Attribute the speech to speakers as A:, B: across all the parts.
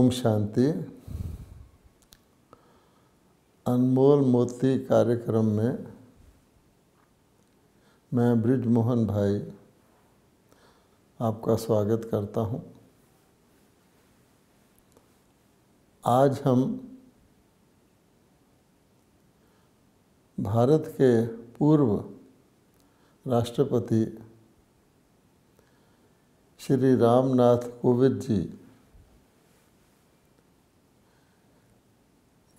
A: ओम शांति। अनमोल मोती कार्यक्रम में मैं ब्रिजमोहन भाई आपका स्वागत करता हूं। आज हम भारत के पूर्व राष्ट्रपति श्री रामनाथ कोविंद जी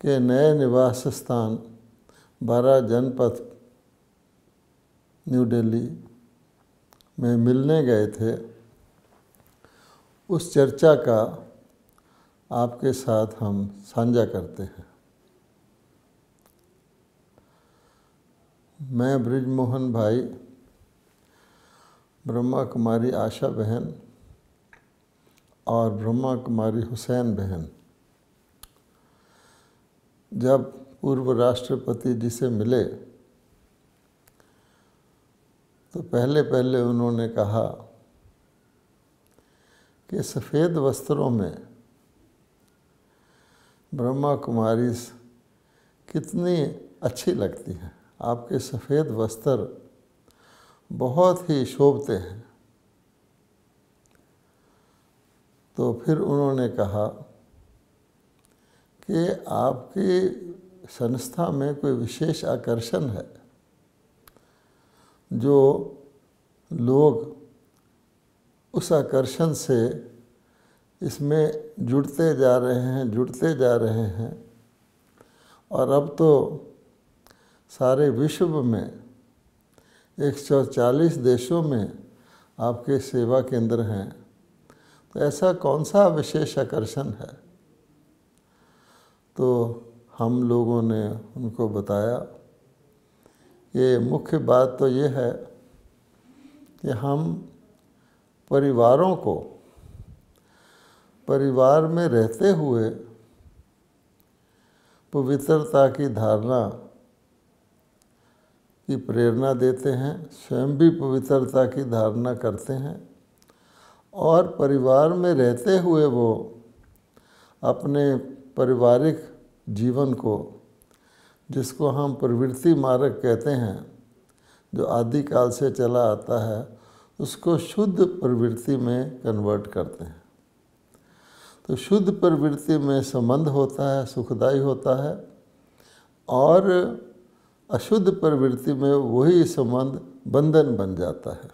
A: के नए निवास स्थान 12 जनपथ न्यू दिल्ली में मिलने गए थे, उस चर्चा का आपके साथ हम साझा करते हैं। मैं ब्रिजमोहन भाई, ब्रह्मा कुमारी आशा बहन और ब्रह्मा कुमारी हुसैन बहन जब पूर्व राष्ट्रपति जी से मिले तो पहले उन्होंने कहा कि सफ़ेद वस्त्रों में ब्रह्मा कुमारी कितनी अच्छी लगती हैं, आपके सफ़ेद वस्त्र बहुत ही शोभते हैं। तो फिर उन्होंने कहा कि आपकी संस्था में कोई विशेष आकर्षण है जो लोग उस आकर्षण से इसमें जुड़ते जा रहे हैं और अब तो सारे विश्व में 140 देशों में आपके सेवा केंद्र हैं। तो ऐसा कौन सा विशेष आकर्षण है? तो हम लोगों ने उनको बताया कि मुख्य बात तो ये है कि हम परिवारों को परिवार में रहते हुए पवित्रता की धारणा की प्रेरणा देते हैं, स्वयं भी पवित्रता की धारणा करते हैं और परिवार में रहते हुए वो अपने पारिवारिक जीवन को, जिसको हम प्रवृत्ति मार्ग कहते हैं, जो आदिकाल से चला आता है, उसको शुद्ध प्रवृत्ति में कन्वर्ट करते हैं। तो शुद्ध प्रवृत्ति में संबंध होता है, सुखदायी होता है, और अशुद्ध प्रवृत्ति में वही संबंध बंधन बन जाता है।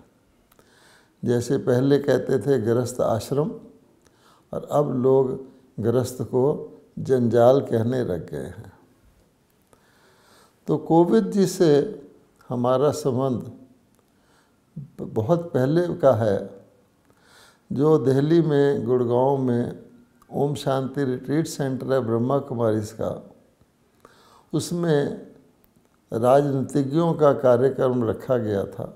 A: जैसे पहले कहते थे गृहस्थ आश्रम, और अब लोग गृहस्थ को जंजाल कहने लग गए हैं। तो कोविंद जी से हमारा संबंध बहुत पहले का है, जो दिल्ली में गुड़गांव में ओम शांति रिट्रीट सेंटर है ब्रह्मा कुमारीज का, उसमें राजनीतिज्ञों का कार्यक्रम रखा गया था।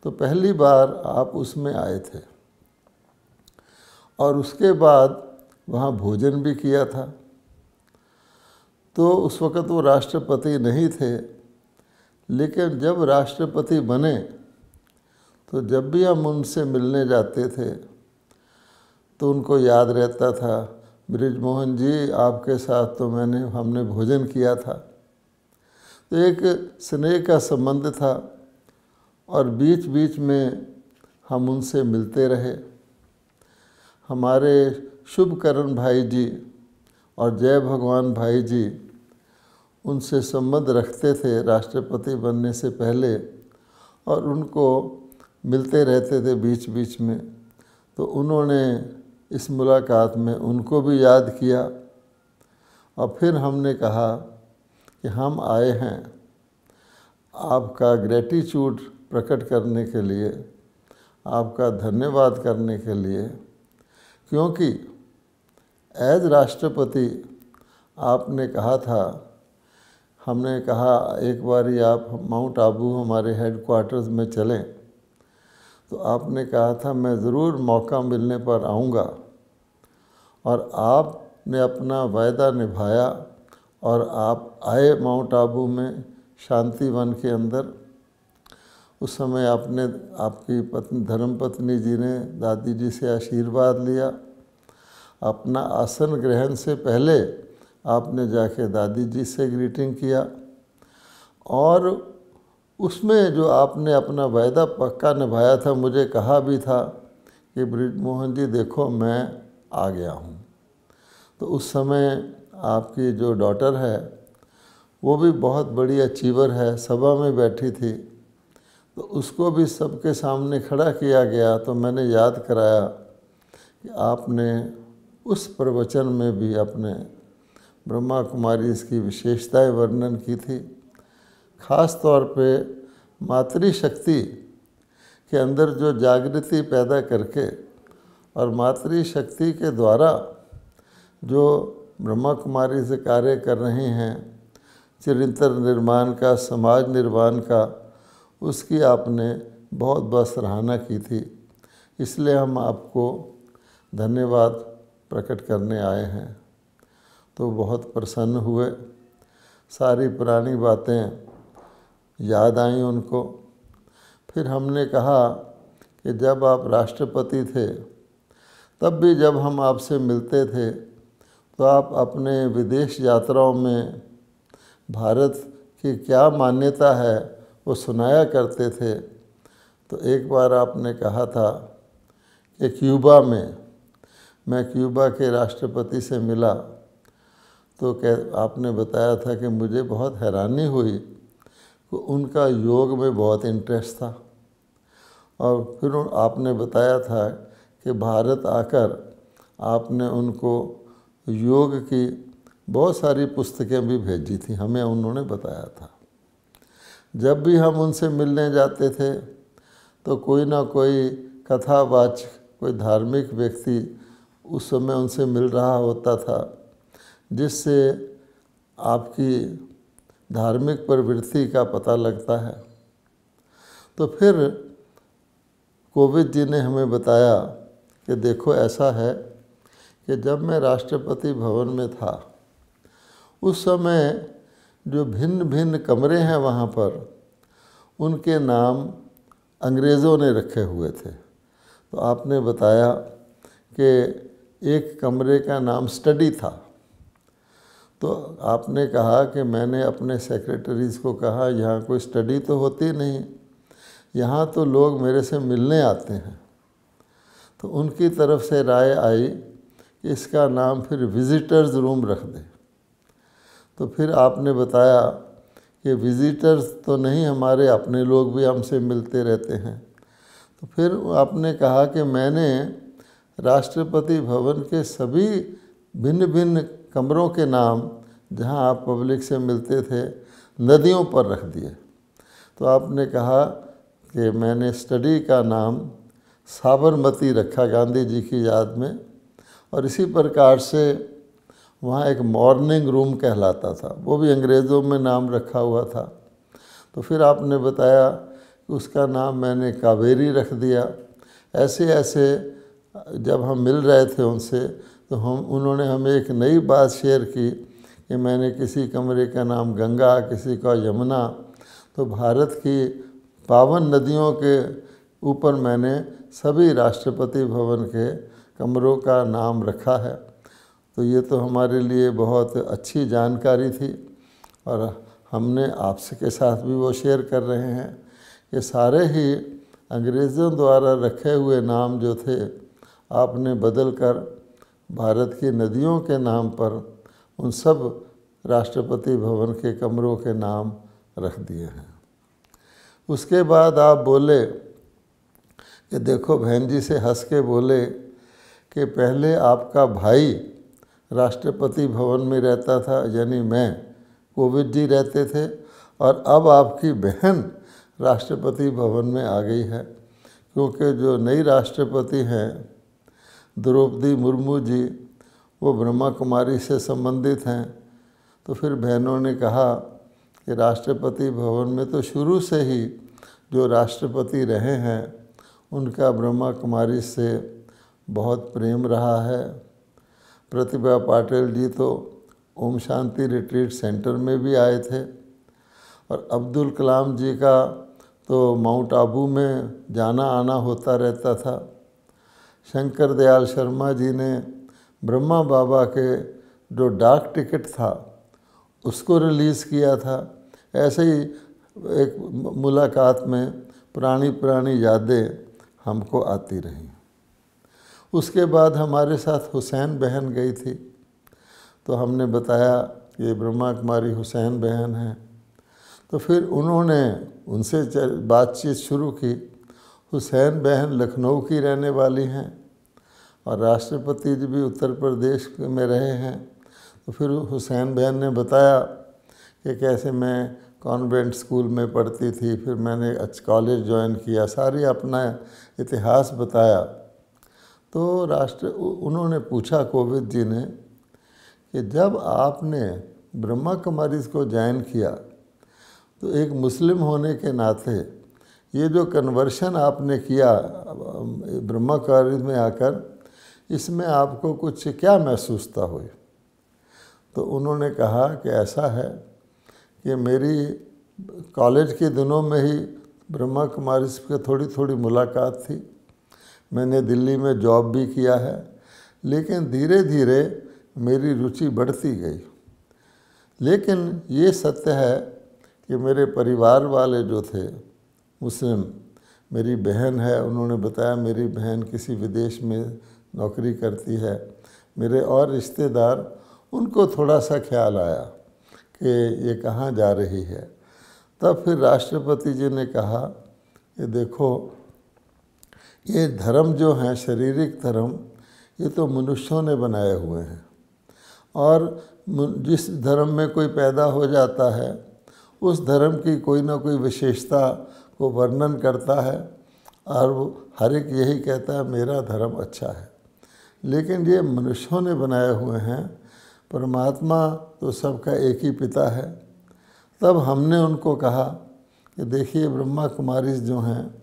A: तो पहली बार आप उसमें आए थे और उसके बाद वहाँ भोजन भी किया था। तो उस वक़्त वो राष्ट्रपति नहीं थे, लेकिन जब राष्ट्रपति बने तो जब भी हम उनसे मिलने जाते थे तो उनको याद रहता था, ब्रिजमोहन जी आपके साथ तो हमने भोजन किया था। तो एक स्नेह का संबंध था और बीच बीच में हम उनसे मिलते रहे। हमारे शुभकरण भाई जी और जय भगवान भाई जी उनसे संबंध रखते थे राष्ट्रपति बनने से पहले, और उनको मिलते रहते थे बीच बीच में। तो उन्होंने इस मुलाकात में उनको भी याद किया और फिर हमने कहा कि हम आए हैं आपका ग्रेटिट्यूड प्रकट करने के लिए, आपका धन्यवाद करने के लिए, क्योंकि एज राष्ट्रपति आपने कहा था, हमने कहा एक बारी आप माउंट आबू हमारे हेडक्वार्टर्स में चलें, तो आपने कहा था मैं ज़रूर मौका मिलने पर आऊँगा, और आपने अपना वायदा निभाया और आप आए माउंट आबू में शांति वन के अंदर। उस समय आपकी धर्मपत्नी जी ने दादी जी से आशीर्वाद लिया अपना आसन ग्रहण से पहले आपने जाके दादी जी से ग्रीटिंग किया, और उसमें जो आपने अपना वायदा पक्का निभाया था, मुझे कहा भी था कि बृजमोहन जी देखो मैं आ गया हूँ। तो उस समय आपकी जो डॉटर है वो भी बहुत बड़ी अचीवर है, सभा में बैठी थी, तो उसको भी सबके सामने खड़ा किया गया। तो मैंने याद कराया कि आपने उस प्रवचन में भी अपने ब्रह्मा कुमारी की विशेषताएं वर्णन की थी। ख़ास तौर पे मातृशक्ति के अंदर जो जागृति पैदा करके और मातृशक्ति के द्वारा जो ब्रह्मा कुमारी से कार्य कर रही हैं चरित्र निर्माण का, समाज निर्माण का, उसकी आपने बहुत बहुत सराहना की थी। इसलिए हम आपको धन्यवाद प्रकट करने आए हैं। तो बहुत प्रसन्न हुए, सारी पुरानी बातें याद आई उनको। फिर हमने कहा कि जब आप राष्ट्रपति थे तब भी जब हम आपसे मिलते थे तो आप अपने विदेश यात्राओं में भारत की क्या मान्यता है वो सुनाया करते थे। तो एक बार आपने कहा था कि क्यूबा में मैं क्यूबा के राष्ट्रपति से मिला, तो आपने बताया था कि मुझे बहुत हैरानी हुई कि उनका योग में बहुत इंटरेस्ट था। और फिर आपने बताया था कि भारत आकर आपने उनको योग की बहुत सारी पुस्तकें भी भेजी थी, हमें उन्होंने बताया था। जब भी हम उनसे मिलने जाते थे तो कोई ना कोई कथावाचक, कोई धार्मिक व्यक्ति उस समय उनसे मिल रहा होता था, जिससे आपकी धार्मिक प्रवृत्ति का पता लगता है। तो फिर कोविंद जी ने हमें बताया कि देखो ऐसा है कि जब मैं राष्ट्रपति भवन में था उस समय जो भिन्न भिन्न कमरे हैं वहाँ पर उनके नाम अंग्रेज़ों ने रखे हुए थे। तो आपने बताया कि एक कमरे का नाम स्टडी था। तो आपने कहा कि मैंने अपने सेक्रेटरीज़ को कहा यहाँ कोई स्टडी तो होती नहीं, यहाँ तो लोग मेरे से मिलने आते हैं। तो उनकी तरफ से राय आई कि इसका नाम फिर विज़िटर्स रूम रख दे। तो फिर आपने बताया कि विज़िटर्स तो नहीं, हमारे अपने लोग भी हमसे मिलते रहते हैं। तो फिर आपने कहा कि मैंने राष्ट्रपति भवन के सभी भिन्न भिन्न कमरों के नाम जहां आप पब्लिक से मिलते थे नदियों पर रख दिए। तो आपने कहा कि मैंने स्टडी का नाम साबरमती रखा गांधी जी की याद में, और इसी प्रकार से वहाँ एक मॉर्निंग रूम कहलाता था, वो भी अंग्रेज़ों में नाम रखा हुआ था। तो फिर आपने बताया कि उसका नाम मैंने कावेरी रख दिया। ऐसे ऐसे जब हम मिल रहे थे उनसे तो उन्होंने हमें एक नई बात शेयर की कि मैंने किसी कमरे का नाम गंगा, किसी का यमुना। तो भारत की पावन नदियों के ऊपर मैंने सभी राष्ट्रपति भवन के कमरों का नाम रखा है। तो ये तो हमारे लिए बहुत अच्छी जानकारी थी, और हमने आपसे के साथ भी वो शेयर कर रहे हैं कि सारे ही अंग्रेज़ों द्वारा रखे हुए नाम जो थे आपने बदल कर भारत की नदियों के नाम पर उन सब राष्ट्रपति भवन के कमरों के नाम रख दिए हैं। उसके बाद आप बोले कि देखो, बहन जी से हंस के बोले कि पहले आपका भाई राष्ट्रपति भवन में रहता था, यानी मैं, कोविंद जी रहते थे, और अब आपकी बहन राष्ट्रपति भवन में आ गई है। क्योंकि जो नई राष्ट्रपति हैं द्रौपदी मुर्मू जी, वो ब्रह्मा कुमारी से संबंधित हैं। तो फिर बहनों ने कहा कि राष्ट्रपति भवन में तो शुरू से ही जो राष्ट्रपति रहे हैं उनका ब्रह्मा कुमारी से बहुत प्रेम रहा है। प्रतिभा पाटिल जी तो ओम शांति रिट्रीट सेंटर में भी आए थे, और अब्दुल कलाम जी का तो माउंट आबू में जाना आना होता रहता था। शंकर दयाल शर्मा जी ने ब्रह्मा बाबा के जो डाक टिकट था उसको रिलीज़ किया था। ऐसे ही एक मुलाकात में पुरानी यादें हमको आती रहीं। उसके बाद हमारे साथ हुसैन बहन गई थी, तो हमने बताया कि ये ब्रह्मा कुमारी हुसैन बहन हैं। तो फिर उन्होंने उनसे बातचीत शुरू की। हुसैन बहन लखनऊ की रहने वाली हैं और राष्ट्रपति जी भी उत्तर प्रदेश में रहे हैं। तो फिर हुसैन बहन ने बताया कि कैसे मैं कॉन्वेंट स्कूल में पढ़ती थी, फिर मैंने कॉलेज ज्वाइन किया, सारी अपना इतिहास बताया। तो उन्होंने पूछा कोविंद जी ने कि जब आपने ब्रह्मा कुमारी को ज्वाइन किया तो एक मुस्लिम होने के नाते ये जो कन्वर्शन आपने किया ब्रह्मा कुमारी में आकर, इसमें आपको कुछ क्या महसूसता हुई? तो उन्होंने कहा कि ऐसा है कि मेरी कॉलेज के दिनों में ही ब्रह्मा कुमारी से थोड़ी मुलाकात थी। मैंने दिल्ली में जॉब भी किया है, लेकिन धीरे धीरे मेरी रुचि बढ़ती गई। लेकिन ये सत्य है कि मेरे परिवार वाले जो थे मुस्लिम, मेरी बहन है, उन्होंने बताया मेरी बहन किसी विदेश में नौकरी करती है। मेरे और रिश्तेदार, उनको थोड़ा सा ख्याल आया कि ये कहाँ जा रही है। तब फिर राष्ट्रपति जी ने कहा कि देखो, ये धर्म जो हैं, शारीरिक धर्म, ये तो मनुष्यों ने बनाए हुए हैं, और जिस धर्म में कोई पैदा हो जाता है उस धर्म की कोई ना कोई विशेषता को वर्णन करता है, और वो हर एक यही कहता है मेरा धर्म अच्छा है। लेकिन ये मनुष्यों ने बनाए हुए हैं, परमात्मा तो सबका एक ही पिता है। तब हमने उनको कहा कि देखिए, ब्रह्मा कुमारीज जो हैं,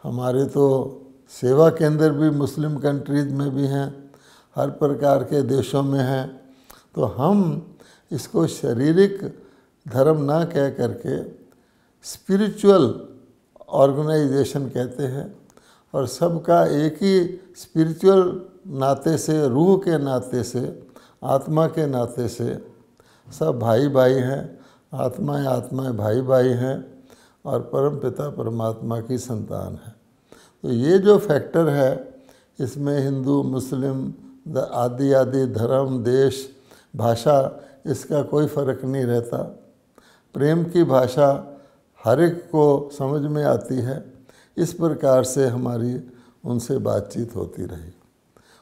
A: हमारे तो सेवा केंद्र भी मुस्लिम कंट्रीज में भी हैं, हर प्रकार के देशों में हैं, तो हम इसको शारीरिक धर्म ना कह करके स्पिरिचुअल ऑर्गेनाइजेशन कहते हैं, और सबका एक ही स्पिरिचुअल नाते से, रूह के नाते से, आत्मा के नाते से सब भाई भाई हैं। आत्माएं भाई भाई हैं और परम पिता परमात्मा की संतान है। तो ये जो फैक्टर है, इसमें हिंदू मुस्लिम आदि धर्म, देश, भाषा, इसका कोई फ़र्क नहीं रहता। प्रेम की भाषा हर एक को समझ में आती है। इस प्रकार से हमारी उनसे बातचीत होती रही।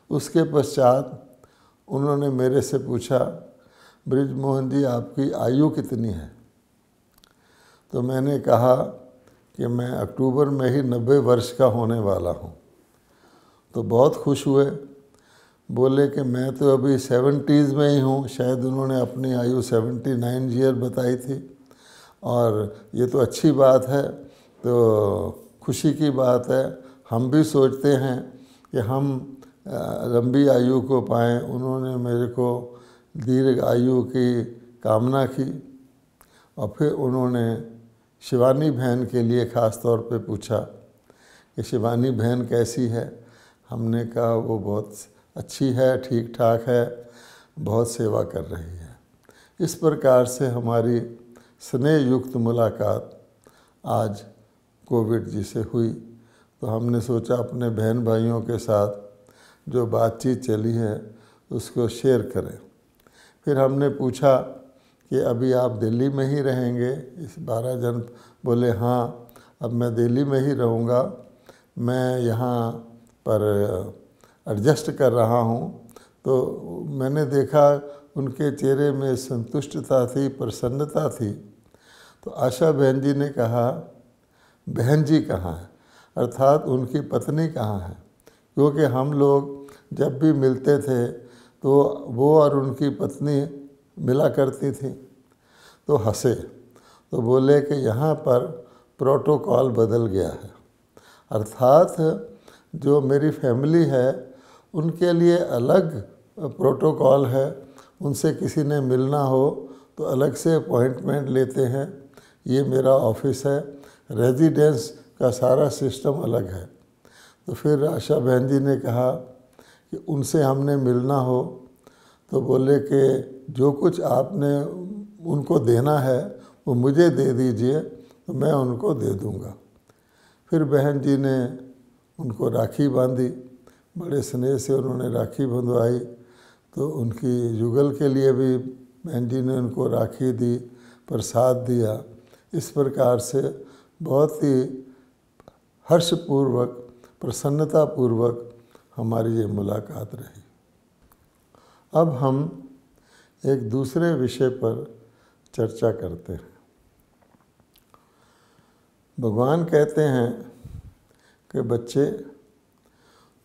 A: उसके पश्चात उन्होंने मेरे से पूछा, बृजमोहन जी, आपकी आयु कितनी है? तो मैंने कहा कि मैं अक्टूबर में ही 90 वर्ष का होने वाला हूँ। तो बहुत खुश हुए, बोले कि मैं तो अभी 70s में ही हूँ। शायद उन्होंने अपनी आयु 79 ईयर बताई थी, और ये तो अच्छी बात है, तो खुशी की बात है। हम भी सोचते हैं कि हम लंबी आयु को पाएँ। उन्होंने मेरे को दीर्घ आयु की कामना की, और फिर उन्होंने शिवानी बहन के लिए ख़ास तौर पे पूछा कि शिवानी बहन कैसी है। हमने कहा वो बहुत अच्छी है, ठीक ठाक है, बहुत सेवा कर रही है। इस प्रकार से हमारी स्नेह युक्त मुलाकात आज कोविड जी से हुई। तो हमने सोचा अपने बहन भाइयों के साथ जो बातचीत चली है उसको शेयर करें। फिर हमने पूछा कि अभी आप दिल्ली में ही रहेंगे? इस 12 जन बोले हाँ, अब मैं दिल्ली में ही रहूँगा, मैं यहाँ पर एडजस्ट कर रहा हूँ। तो मैंने देखा उनके चेहरे में संतुष्टता थी, प्रसन्नता थी। तो आशा बहन जी ने कहा, बहन जी कहाँ है, अर्थात उनकी पत्नी कहाँ है? क्योंकि हम लोग जब भी मिलते थे तो वो और उनकी पत्नी मिला करती थी। तो हंसे, तो बोले कि यहाँ पर प्रोटोकॉल बदल गया है, अर्थात जो मेरी फैमिली है उनके लिए अलग प्रोटोकॉल है। उनसे किसी ने मिलना हो तो अलग से अपॉइंटमेंट लेते हैं। ये मेरा ऑफिस है, रेजिडेंस का सारा सिस्टम अलग है। तो फिर आशा बहन जी ने कहा कि उनसे हमने मिलना हो तो बोले कि जो कुछ आपने उनको देना है वो मुझे दे दीजिए तो मैं उनको दे दूंगा। फिर बहन जी ने उनको राखी बांधी, बड़े स्नेह से उन्होंने राखी बंधवाई। तो उनकी युगल के लिए भी बहन जी ने उनको राखी दी, प्रसाद दिया। इस प्रकार से बहुत ही हर्षपूर्वक, प्रसन्नतापूर्वक हमारी ये मुलाकात रही। अब हम एक दूसरे विषय पर चर्चा करते हैं। भगवान कहते हैं कि बच्चे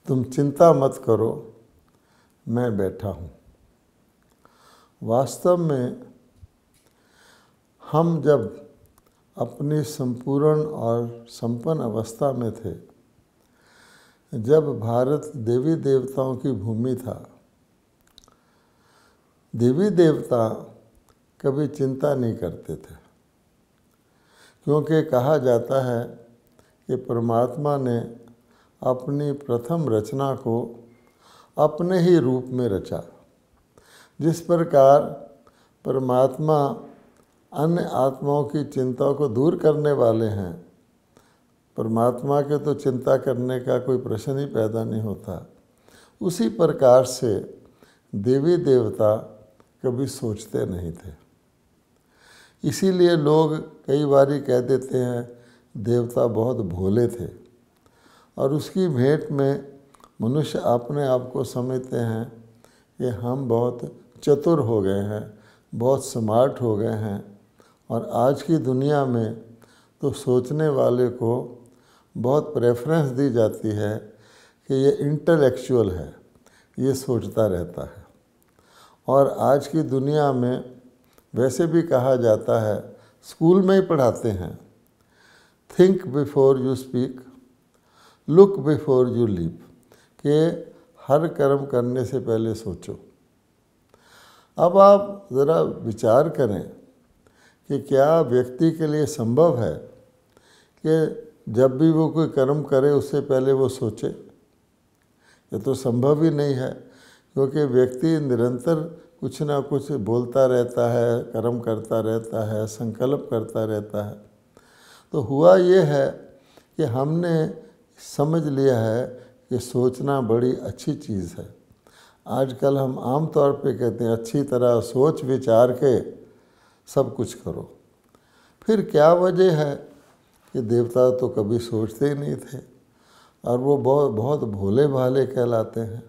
A: तुम चिंता मत करो, मैं बैठा हूँ। वास्तव में हम जब अपनी संपूर्ण और संपन्न अवस्था में थे, जब भारत देवी देवताओं की भूमि था, देवी देवता कभी चिंता नहीं करते थे, क्योंकि कहा जाता है कि परमात्मा ने अपनी प्रथम रचना को अपने ही रूप में रचा। जिस प्रकार परमात्मा अन्य आत्माओं की चिंताओं को दूर करने वाले हैं, परमात्मा के तो चिंता करने का कोई प्रश्न ही पैदा नहीं होता। उसी प्रकार से देवी देवता कभी सोचते नहीं थे। इसीलिए लोग कई बारी कह देते हैं देवता बहुत भोले थे, और उसकी भेंट में मनुष्य अपने आप को समझते हैं कि हम बहुत चतुर हो गए हैं, बहुत स्मार्ट हो गए हैं। और आज की दुनिया में तो सोचने वाले को बहुत प्रेफरेंस दी जाती है कि ये इंटेलेक्चुअल है, ये सोचता रहता है। और आज की दुनिया में वैसे भी कहा जाता है, स्कूल में ही पढ़ाते हैं, think before you speak, look before you leave, कि हर कर्म करने से पहले सोचो। अब आप ज़रा विचार करें कि क्या व्यक्ति के लिए संभव है कि जब भी वो कोई कर्म करे उससे पहले वो सोचे? ये तो संभव ही नहीं है, क्योंकि व्यक्ति निरंतर कुछ ना कुछ बोलता रहता है, कर्म करता रहता है, संकल्प करता रहता है। तो हुआ ये है कि हमने समझ लिया है कि सोचना बड़ी अच्छी चीज़ है। आजकल हम आम तौर पे कहते हैं अच्छी तरह सोच विचार के सब कुछ करो। फिर क्या वजह है कि देवता तो कभी सोचते ही नहीं थे और वो बहुत बहुत भोले भाले कहलाते हैं।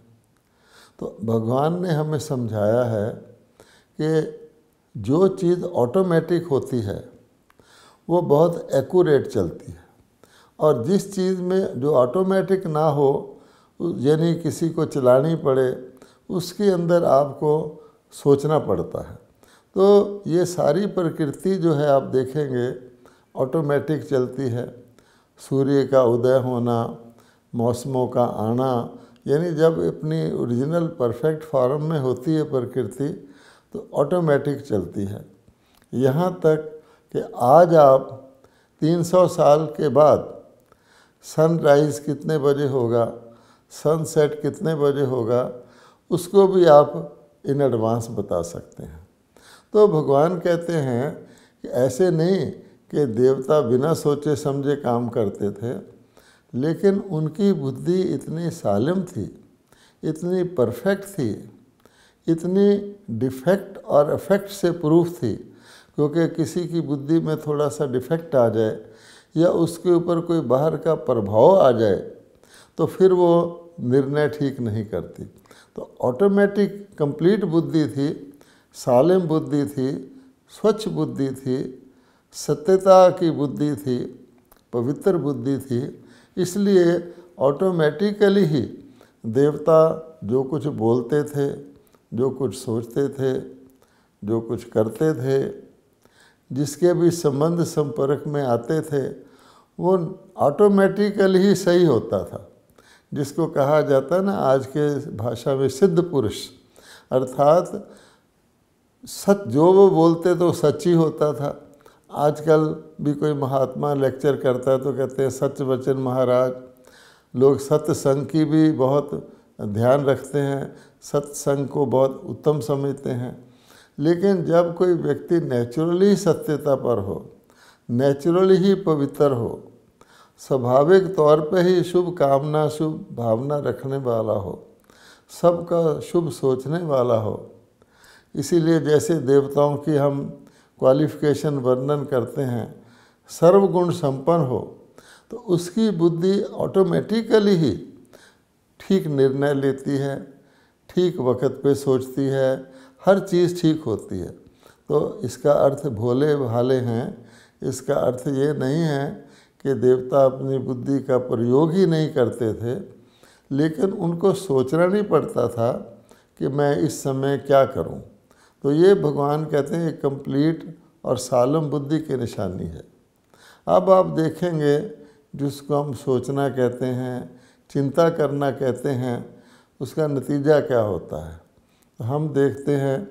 A: तो भगवान ने हमें समझाया है कि जो चीज़ ऑटोमेटिक होती है वो बहुत एक्यूरेट चलती है, और जिस चीज़ में जो ऑटोमेटिक ना हो, यानी किसी को चलानी पड़े, उसके अंदर आपको सोचना पड़ता है। तो ये सारी प्रकृति जो है आप देखेंगे ऑटोमेटिक चलती है। सूर्य का उदय होना, मौसमों का आना, यानी जब अपनी ओरिजिनल परफेक्ट फॉर्म में होती है प्रकृति तो ऑटोमेटिक चलती है। यहाँ तक कि आज आप 300 साल के बाद सनराइज़ कितने बजे होगा, सनसेट कितने बजे होगा, उसको भी आप इन एडवांस बता सकते हैं। तो भगवान कहते हैं कि ऐसे नहीं कि देवता बिना सोचे समझे काम करते थे, लेकिन उनकी बुद्धि इतनी सालिम थी, इतनी परफेक्ट थी, इतनी डिफेक्ट और इफेक्ट से प्रूफ थी, क्योंकि किसी की बुद्धि में थोड़ा सा डिफेक्ट आ जाए या उसके ऊपर कोई बाहर का प्रभाव आ जाए तो फिर वो निर्णय ठीक नहीं करती। तो ऑटोमेटिक कंप्लीट बुद्धि थी, सालिम बुद्धि थी, स्वच्छ बुद्धि थी, सत्यता की बुद्धि थी, पवित्र बुद्धि थी। इसलिए ऑटोमेटिकली ही देवता जो कुछ बोलते थे, जो कुछ सोचते थे, जो कुछ करते थे, जिसके भी संबंध संपर्क में आते थे, वो ऑटोमेटिकली ही सही होता था। जिसको कहा जाता है ना आज के भाषा में सिद्ध पुरुष, अर्थात सच जो वो बोलते तो सच ही होता था। आजकल भी कोई महात्मा लेक्चर करता है तो कहते हैं सच वचन महाराज। लोग सत्संग की भी बहुत ध्यान रखते हैं, सत्संग को बहुत उत्तम समझते हैं। लेकिन जब कोई व्यक्ति नेचुरली सत्यता पर हो, नेचुरली ही पवित्र हो, स्वाभाविक तौर पे ही शुभ कामना शुभ भावना रखने वाला हो, सबका शुभ सोचने वाला हो, इसीलिए जैसे देवताओं की हम क्वालिफिकेशन वर्णन करते हैं, सर्वगुण संपन्न हो, तो उसकी बुद्धि ऑटोमेटिकली ही ठीक निर्णय लेती है, ठीक वक्त पे सोचती है, हर चीज़ ठीक होती है। तो इसका अर्थ भोले भाले हैं, इसका अर्थ ये नहीं है कि देवता अपनी बुद्धि का प्रयोग ही नहीं करते थे, लेकिन उनको सोचना नहीं पड़ता था कि मैं इस समय क्या करूं। तो ये भगवान कहते हैं एक कंप्लीट और सालम बुद्धि की निशानी है। अब आप देखेंगे जिसको हम सोचना कहते हैं, चिंता करना कहते हैं, उसका नतीजा क्या होता है। तो हम देखते हैं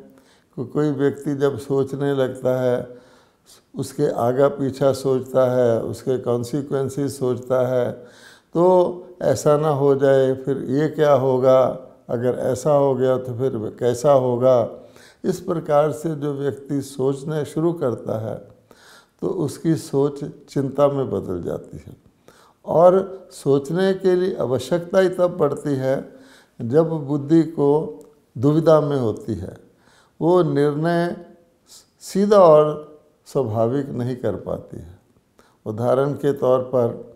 A: कि कोई व्यक्ति जब सोचने लगता है, उसके आगा पीछा सोचता है, उसके कॉन्सिक्वेंसेस सोचता है, तो ऐसा ना हो जाए, फिर ये क्या होगा, अगर ऐसा हो गया तो फिर कैसा होगा। इस प्रकार से जो व्यक्ति सोचना शुरू करता है तो उसकी सोच चिंता में बदल जाती है। और सोचने के लिए आवश्यकता ही तब पड़ती है जब बुद्धि को दुविधा में होती है, वो निर्णय सीधा और स्वाभाविक नहीं कर पाती है। उदाहरण के तौर पर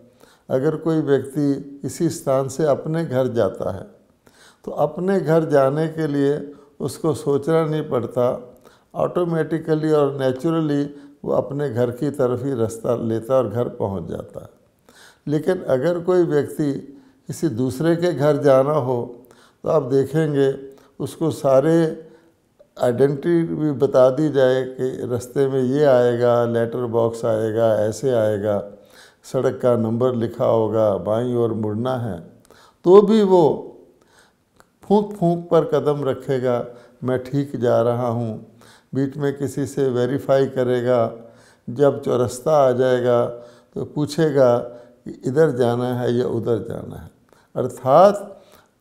A: अगर कोई व्यक्ति किसी स्थान से अपने घर जाता है तो अपने घर जाने के लिए उसको सोचना नहीं पड़ता, ऑटोमेटिकली और नेचुरली वो अपने घर की तरफ ही रास्ता लेता और घर पहुंच जाता है। लेकिन अगर कोई व्यक्ति किसी दूसरे के घर जाना हो तो आप देखेंगे उसको सारे आइडेंटिटी भी बता दी जाए कि रास्ते में ये आएगा, लेटर बॉक्स आएगा, ऐसे आएगा, सड़क का नंबर लिखा होगा, बाईं ओर मुड़ना है, तो भी वो फूंक फूंक पर कदम रखेगा, मैं ठीक जा रहा हूँ। बीच में किसी से वेरीफाई करेगा, जब चौरस्ता आ जाएगा तो पूछेगा कि इधर जाना है या उधर जाना है। अर्थात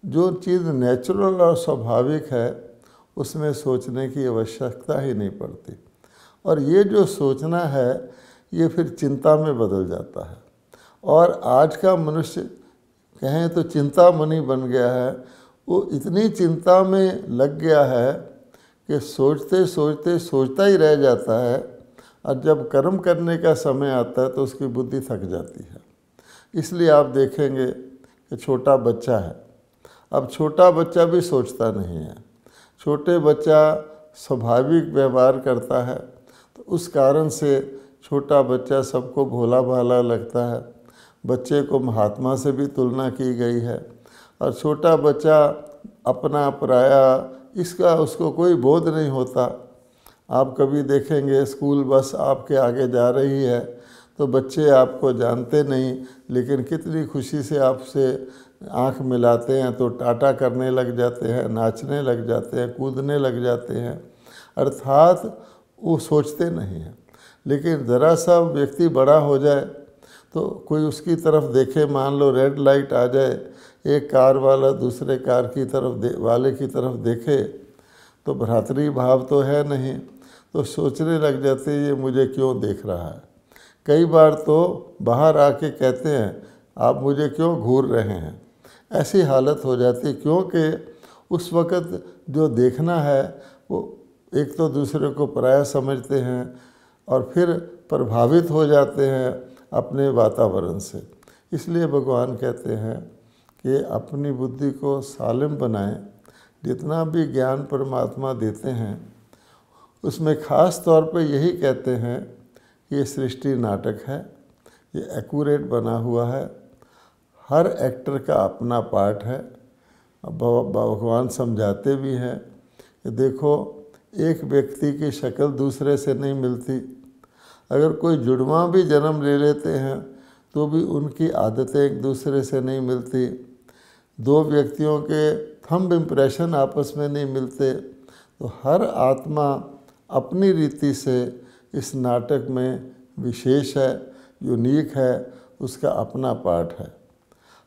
A: जो चीज़ नेचुरल और स्वाभाविक है उसमें सोचने की आवश्यकता ही नहीं पड़ती। और ये जो सोचना है ये फिर चिंता में बदल जाता है। और आज का मनुष्य कहें तो चिंतामणि बन गया है। वो इतनी चिंता में लग गया है कि सोचते सोचते सोचता ही रह जाता है, और जब कर्म करने का समय आता है तो उसकी बुद्धि थक जाती है। इसलिए आप देखेंगे कि छोटा बच्चा है, अब छोटा बच्चा भी सोचता नहीं है, छोटे बच्चा स्वाभाविक व्यवहार करता है, तो उस कारण से छोटा बच्चा सबको भोला भाला लगता है। बच्चे को महात्मा से भी तुलना की गई है, और छोटा बच्चा अपना पराया इसका उसको कोई बोध नहीं होता। आप कभी देखेंगे स्कूल बस आपके आगे जा रही है तो बच्चे आपको जानते नहीं, लेकिन कितनी खुशी से आपसे आंख मिलाते हैं, तो टाटा करने लग जाते हैं, नाचने लग जाते हैं, कूदने लग जाते हैं। अर्थात वो सोचते नहीं हैं। लेकिन ज़रा सा व्यक्ति बड़ा हो जाए तो कोई उसकी तरफ देखे, मान लो रेड लाइट आ जाए, एक कार वाला दूसरे कार की तरफ वाले की तरफ देखे तो भ्रातृ भाव तो है नहीं, तो सोचने लग जाते ये मुझे क्यों देख रहा है। कई बार तो बाहर आके कहते हैं आप मुझे क्यों घूर रहे हैं। ऐसी हालत हो जाती, क्योंकि उस वक़्त जो देखना है वो एक तो दूसरे को पराया समझते हैं और फिर प्रभावित हो जाते हैं अपने वातावरण से। इसलिए भगवान कहते हैं कि अपनी बुद्धि को सालिम बनाएं। जितना भी ज्ञान परमात्मा देते हैं उसमें ख़ास तौर पे यही कहते हैं कि ये सृष्टि नाटक है, ये एक्यूरेट बना हुआ है, हर एक्टर का अपना पार्ट है। भगवान समझाते भी हैं कि देखो एक व्यक्ति की शक्ल दूसरे से नहीं मिलती, अगर कोई जुड़वा भी जन्म ले लेते हैं तो भी उनकी आदतें एक दूसरे से नहीं मिलती, दो व्यक्तियों के थंब इम्प्रेशन आपस में नहीं मिलते। तो हर आत्मा अपनी रीति से इस नाटक में विशेष है, यूनिक है, उसका अपना पार्ट है।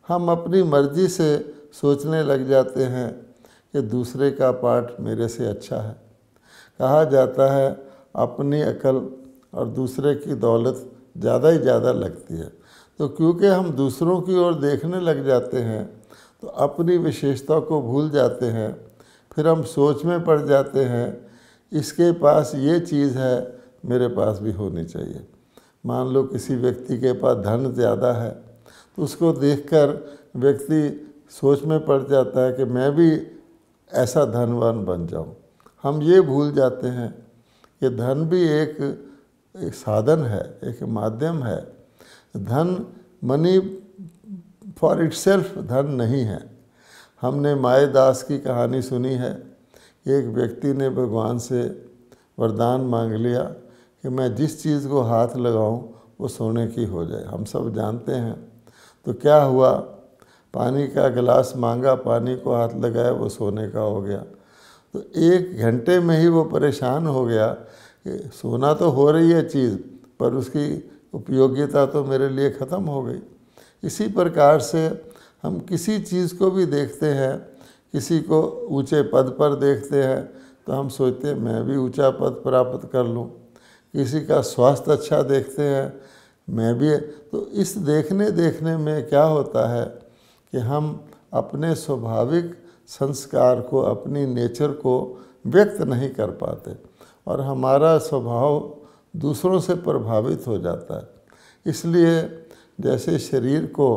A: हम अपनी मर्जी से सोचने लग जाते हैं कि दूसरे का पार्ट मेरे से अच्छा है। कहा जाता है अपनी अकल और दूसरे की दौलत ज़्यादा ही ज़्यादा लगती है। तो क्योंकि हम दूसरों की ओर देखने लग जाते हैं तो अपनी विशेषता को भूल जाते हैं। फिर हम सोच में पड़ जाते हैं इसके पास ये चीज़ है, मेरे पास भी होनी चाहिए। मान लो किसी व्यक्ति के पास धन ज़्यादा है तो उसको देखकर व्यक्ति सोच में पड़ जाता है कि मैं भी ऐसा धनवान बन जाऊं। हम ये भूल जाते हैं कि धन भी एक साधन है, एक माध्यम है। धन मनी फॉर इटसेल्फ धन नहीं है। हमने माएदास की कहानी सुनी है। एक व्यक्ति ने भगवान से वरदान मांग लिया कि मैं जिस चीज़ को हाथ लगाऊं वो सोने की हो जाए। हम सब जानते हैं। तो क्या हुआ, पानी का गिलास मांगा, पानी को हाथ लगाया, वो सोने का हो गया। तो 1 घंटे में ही वो परेशान हो गया कि सोना तो हो रही है चीज़, पर उसकी उपयोगिता तो मेरे लिए ख़त्म हो गई। इसी प्रकार से हम किसी चीज़ को भी देखते हैं, किसी को ऊंचे पद पर देखते हैं तो हम सोचते हैं मैं भी ऊंचा पद प्राप्त कर लूं। किसी का स्वास्थ्य अच्छा देखते हैं, मैं भी। तो इस देखने में क्या होता है कि हम अपने स्वाभाविक संस्कार को, अपनी नेचर को व्यक्त नहीं कर पाते और हमारा स्वभाव दूसरों से प्रभावित हो जाता है। इसलिए जैसे शरीर को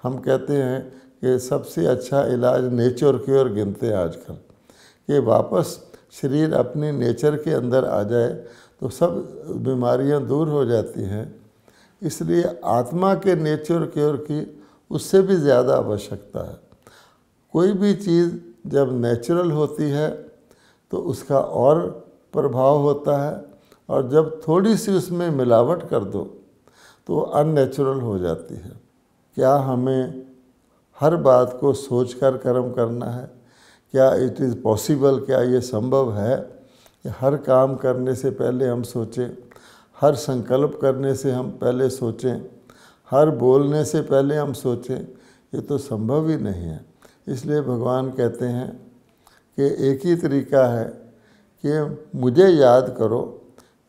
A: हम कहते हैं कि सबसे अच्छा इलाज नेचर क्योर गिनते हैं आजकल, कि वापस शरीर अपनी नेचर के अंदर आ जाए तो सब बीमारियां दूर हो जाती हैं। इसलिए आत्मा के नेचर क्योर की उससे भी ज़्यादा आवश्यकता है। कोई भी चीज़ जब नेचुरल होती है तो उसका और प्रभाव होता है, और जब थोड़ी सी उसमें मिलावट कर दो तो वो अननेचुरल हो जाती है। क्या हमें हर बात को सोचकर कर्म करना है? क्या इट इज़ पॉसिबल, क्या ये संभव है कि हर काम करने से पहले हम सोचें, हर संकल्प करने से हम पहले सोचें, हर बोलने से पहले हम सोचें? ये तो संभव ही नहीं है। इसलिए भगवान कहते हैं कि एक ही तरीका है कि मुझे याद करो,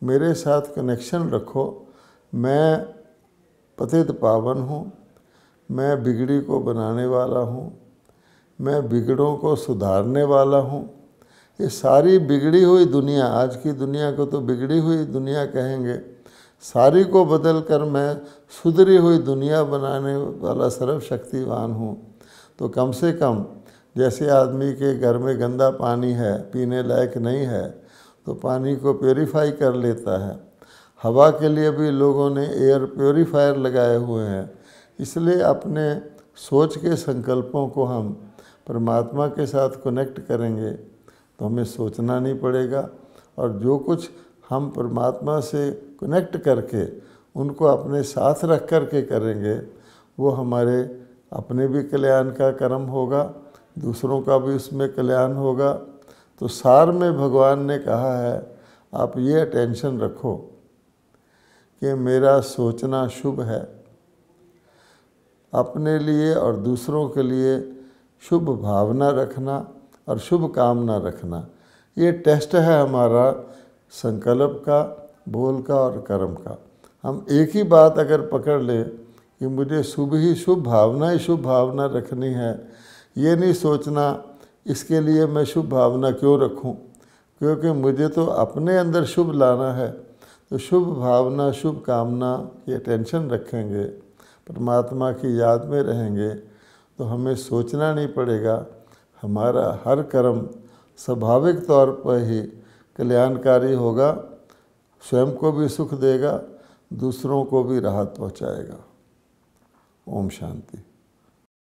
A: मेरे साथ कनेक्शन रखो। मैं पतित पावन हूँ, मैं बिगड़ी को बनाने वाला हूँ, मैं बिगड़ों को सुधारने वाला हूँ। ये सारी बिगड़ी हुई दुनिया, आज की दुनिया को तो बिगड़ी हुई दुनिया कहेंगे, सारी को बदल कर मैं सुधरी हुई दुनिया बनाने वाला सर्वशक्तिवान हूँ। तो कम से कम जैसे आदमी के घर में गंदा पानी है, पीने लायक नहीं है, तो पानी को प्योरीफाई कर लेता है। हवा के लिए भी लोगों ने एयर प्योरीफायर लगाए हुए हैं। इसलिए अपने सोच के संकल्पों को हम परमात्मा के साथ कनेक्ट करेंगे तो हमें सोचना नहीं पड़ेगा, और जो कुछ हम परमात्मा से कनेक्ट करके उनको अपने साथ रख कर के करेंगे वो हमारे अपने भी कल्याण का कर्म होगा, दूसरों का भी उसमें कल्याण होगा। तो सार में भगवान ने कहा है आप ये अटेंशन रखो कि मेरा सोचना शुभ है, अपने लिए और दूसरों के लिए शुभ भावना रखना और शुभ कामना रखना। ये टेस्ट है हमारा संकल्प का, बोल का और कर्म का। हम एक ही बात अगर पकड़ लें कि मुझे शुभ भावना रखनी है, ये नहीं सोचना इसके लिए मैं शुभ भावना क्यों रखूं, क्योंकि मुझे तो अपने अंदर शुभ लाना है। तो शुभ भावना, शुभ कामना की टेंशन रखेंगे, परमात्मा की याद में रहेंगे तो हमें सोचना नहीं पड़ेगा। हमारा हर कर्म स्वाभाविक तौर पर ही कल्याणकारी होगा, स्वयं को भी सुख देगा, दूसरों को भी राहत पहुंचाएगा। ओम शांति।